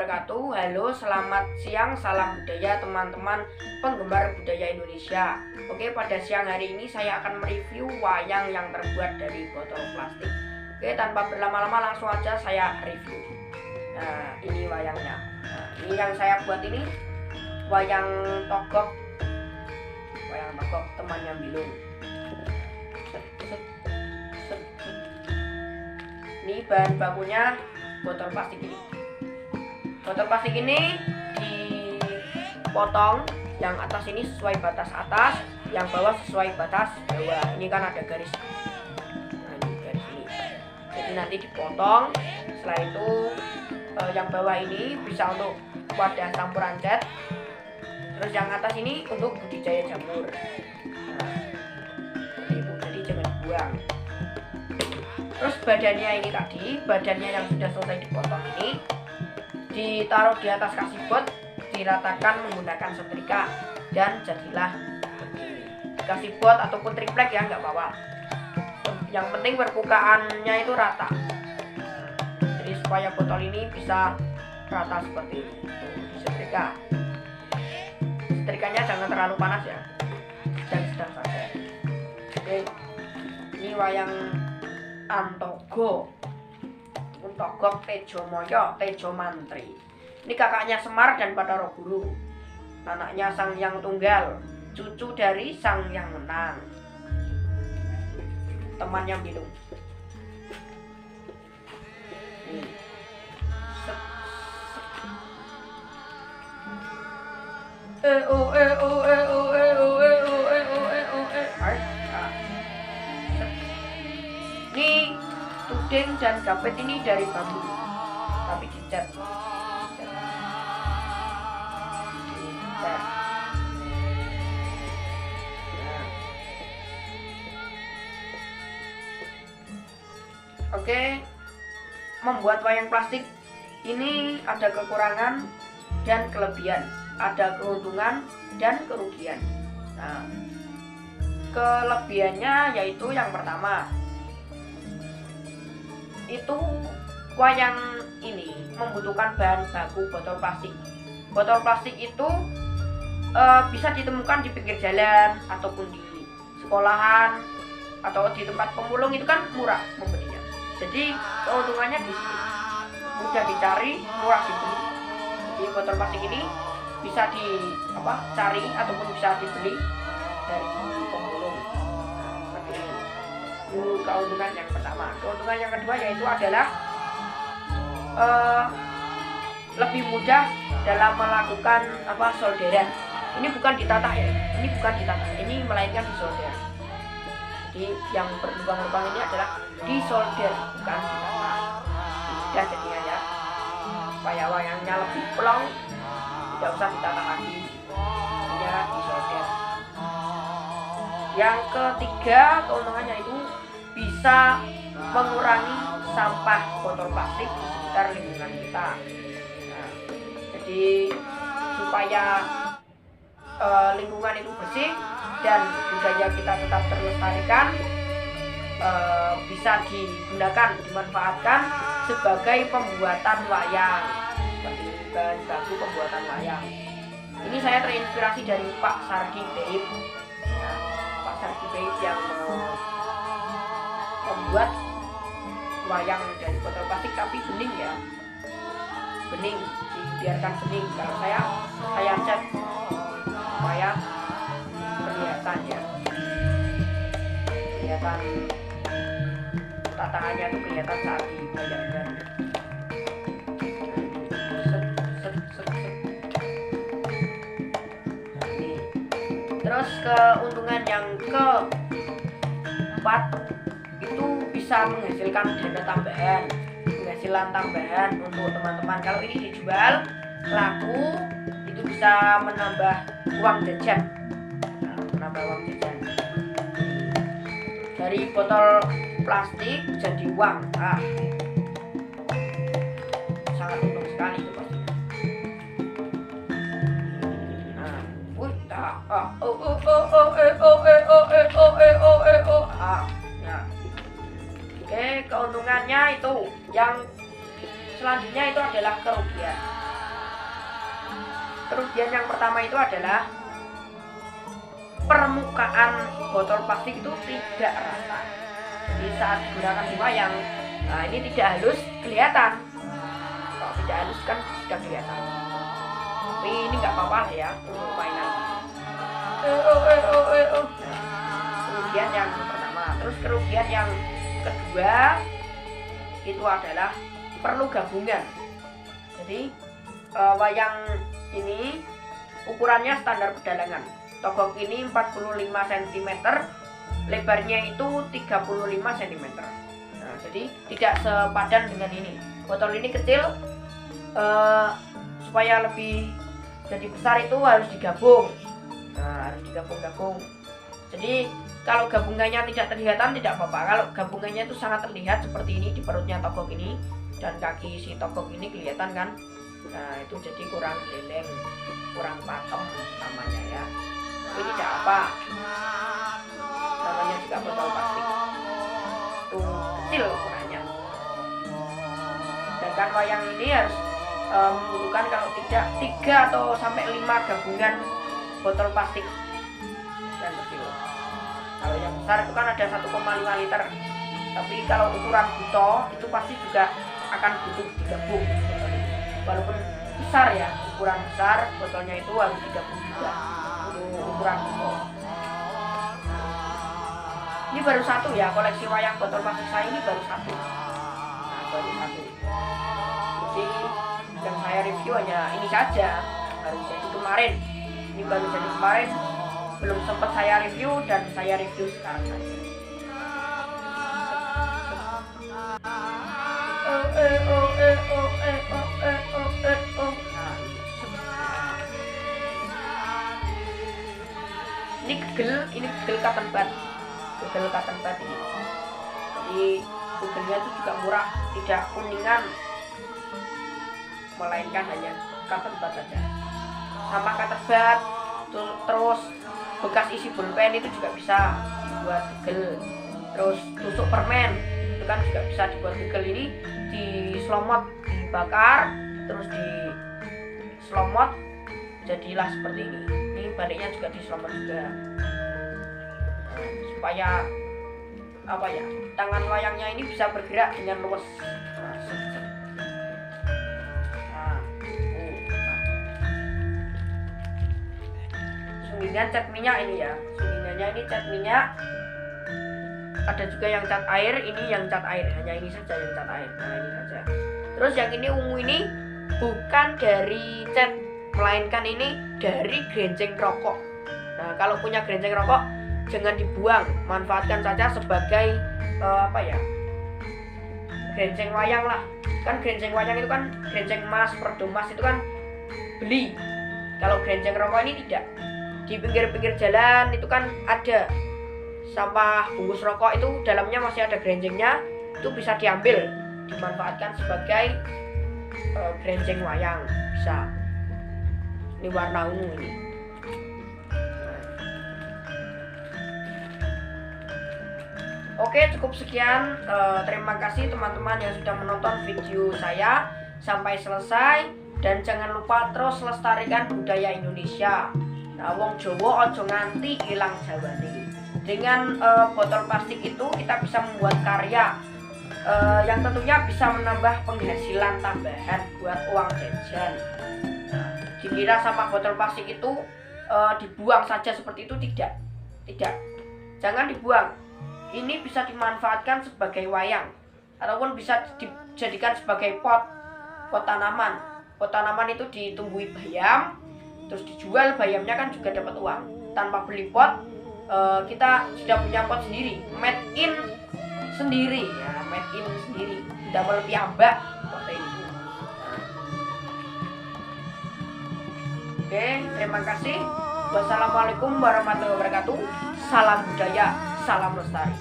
wabarakatuh. Halo, selamat siang, salam budaya teman-teman penggemar budaya Indonesia. Oke, pada siang hari ini saya akan mereview wayang yang terbuat dari botol plastik. Oke, tanpa berlama-lama langsung aja saya review. Nah, ini wayangnya. Nah, ini yang saya buat ini wayang togok. Wayang togok temannya Bilung. Ini bahan bakunya botol plastik ini. Botol plastik ini dipotong, yang atas ini sesuai batas atas, yang bawah sesuai batas bawah. Ini kan ada garis. Nah, ini garis ini. Jadi nanti dipotong. Setelah itu yang bawah ini bisa untuk wadah campuran cat. Terus yang atas ini untuk budidaya jamur. Nah, itu jadi jangan dibuang. Terus badannya ini tadi, badannya yang sudah selesai dipotong ini ditaruh di atas kasibot, diratakan menggunakan setrika, dan jadilah kasibot ataupun triplek ya, nggak apa-apa. Yang penting permukaannya itu rata. Jadi supaya botol ini bisa rata seperti itu, disetrika. Setrikanya jangan terlalu panas ya, sedang saja. Oke, ini wayang Antogo, Togok Tejo Moyo, Tejo Mantri. Ini kakaknya Semar dan Bathara Guru, anaknya Sang Hyang Tunggal, cucu dari Sang Hyang Menang, temannya Bilung. Ini tuding dan gapet ini dari bambu, tapi dicat. Oke, membuat wayang plastik ini ada kekurangan dan kelebihan, ada keuntungan dan kerugian. Nah, kelebihannya yaitu yang pertama, itu wayang ini membutuhkan bahan baku botol plastik. Botol plastik itu bisa ditemukan di pinggir jalan ataupun di sekolahan atau di tempat pemulung, itu kan murah membelinya. Jadi keuntungannya di situ, mudah dicari, murah dibeli. Jadi botol plastik ini bisa dicari ataupun bisa dibeli dari pemulung. Itu keuntungan yang pertama. Keuntungan yang kedua yaitu adalah lebih mudah dalam melakukan solderan. Ini bukan ditata ya, ini bukan ditata, ini melainkan disolder. Jadi yang berlubang-lubang ini adalah disolder, bukan ditata. Mudah jadinya ya, supaya wayangnya lebih plong, tidak usah ditata lagi, hanya disolder. Yang ketiga keuntungannya itu bisa mengurangi sampah botol plastik di sekitar lingkungan kita. Nah, jadi supaya lingkungan itu bersih dan budaya kita tetap terlestarikan, bisa digunakan, dimanfaatkan sebagai pembuatan wayang, seperti bahan baku pembuatan wayang. Ini saya terinspirasi dari Pak Sardi Beip, ya, Pak Sardi Beip yang membuat wayang dari botol plastik tapi bening ya, bening, dibiarkan bening. Kalau saya cat supaya kelihatan ya, kelihatan tataannya tuh kelihatan saat dibayarkan. Terus keuntungan yang keempat itu bisa menghasilkan dana tambahan, penghasilan tambahan untuk teman-teman. Kalau ini dijual laku, itu bisa menambah uang jajan. Nah, menambah uang jajan dari botol plastik jadi uang. Sangat untung sekali itu pasti. Oke, keuntungannya itu. Yang selanjutnya itu adalah kerugian. kerugian yang pertama itu adalah permukaan botol plastik itu tidak rata. Jadi saat digunakan di wayang, nah ini tidak halus kelihatan. Kalau tidak halus kan sudah kelihatan. Tapi ini nggak apa-apa ya untuk mainan. Kerugian yang pertama. Terus kerugian yang kedua itu adalah perlu gabungan. Jadi wayang ini ukurannya standar pedalangan. Togok ini 45 cm, lebarnya itu 35 cm. Nah, jadi tidak sepadan dengan ini. Botol ini kecil, supaya lebih jadi besar itu harus digabung. Nah, harus digabung-gabung. Jadi kalau gabungannya tidak terlihatan tidak apa-apa. Kalau gabungannya itu sangat terlihat seperti ini di perutnya togok ini dan kaki si togok ini kelihatan kan. Nah, itu jadi kurang geleng, kurang pakem namanya ya. Tapi tidak apa, namanya juga botol plastik itu kecil ukurannya. Sedangkan wayang ini harus membutuhkan kalau tidak 3 atau sampai 5 gabungan botol plastik dan kecil. Kalau yang besar itu kan ada 1,5 liter, tapi kalau ukuran buto itu pasti juga akan butuh digabung. Walaupun besar ya, ukuran besar botolnya itu harus digabung juga untuk ukuran buto. Ini baru satu ya, koleksi wayang botol plastik saya ini baru satu. Nah, baru satu. Jadi yang saya review hanya ini saja, baru jadi kemarin. Ini baru jadi kemarin, belum sempat saya review dan saya review sekarang saja. Ini gegel cotton bud. Gegel cotton bud ini. Jadi gegelnya itu juga murah, tidak kuningan, melainkan hanya cotton bud saja. Sama cotton bud, terus bekas isi pulpen itu juga bisa dibuat gegel. Terus tusuk permen itu kan juga bisa dibuat gegel. Ini di slomot, dibakar, terus di slomot jadilah seperti ini. Ini baliknya juga di slomot juga, supaya apa ya, tangan wayangnya ini bisa bergerak dengan luas. Sunggingan cat minyak ini ya, sunggingannya ini cat minyak. Ada juga yang cat air, ini yang cat air, hanya ini saja yang cat air. Nah, ini saja. Terus yang ini ungu ini bukan dari cat, melainkan ini dari gerenceng rokok. Nah, kalau punya gerenceng rokok jangan dibuang, manfaatkan saja sebagai apa ya, gerenceng wayang lah. Kan gerenceng wayang itu kan gerenceng emas, perdomas itu kan beli. Kalau gerenceng rokok ini tidak. Di pinggir-pinggir jalan itu kan ada sampah bungkus rokok, itu dalamnya masih ada gerencengnya, itu bisa diambil, dimanfaatkan sebagai gerenceng wayang bisa. Ini warna ungu ini. Oke, cukup sekian. Terima kasih teman-teman yang sudah menonton video saya sampai selesai, dan jangan lupa terus lestarikan budaya Indonesia. Nah, wong Jawa ojo nganti ilang Jawane. Dengan botol plastik itu kita bisa membuat karya yang tentunya bisa menambah penghasilan tambahan buat uang jajan. Nah, dikira sama botol plastik itu dibuang saja seperti itu, tidak, jangan dibuang. Ini bisa dimanfaatkan sebagai wayang, ataupun bisa dijadikan sebagai pot tanaman. Pot tanaman itu ditumbuhi bayam, terus dijual, bayamnya kan juga dapat uang. Tanpa beli pot, kita sudah punya pot sendiri, made in sendiri ya, made in sendiri, tidak lebih ambak seperti itu. Oke, terima kasih. Wassalamualaikum warahmatullahi wabarakatuh. Salam budaya, salam lestari.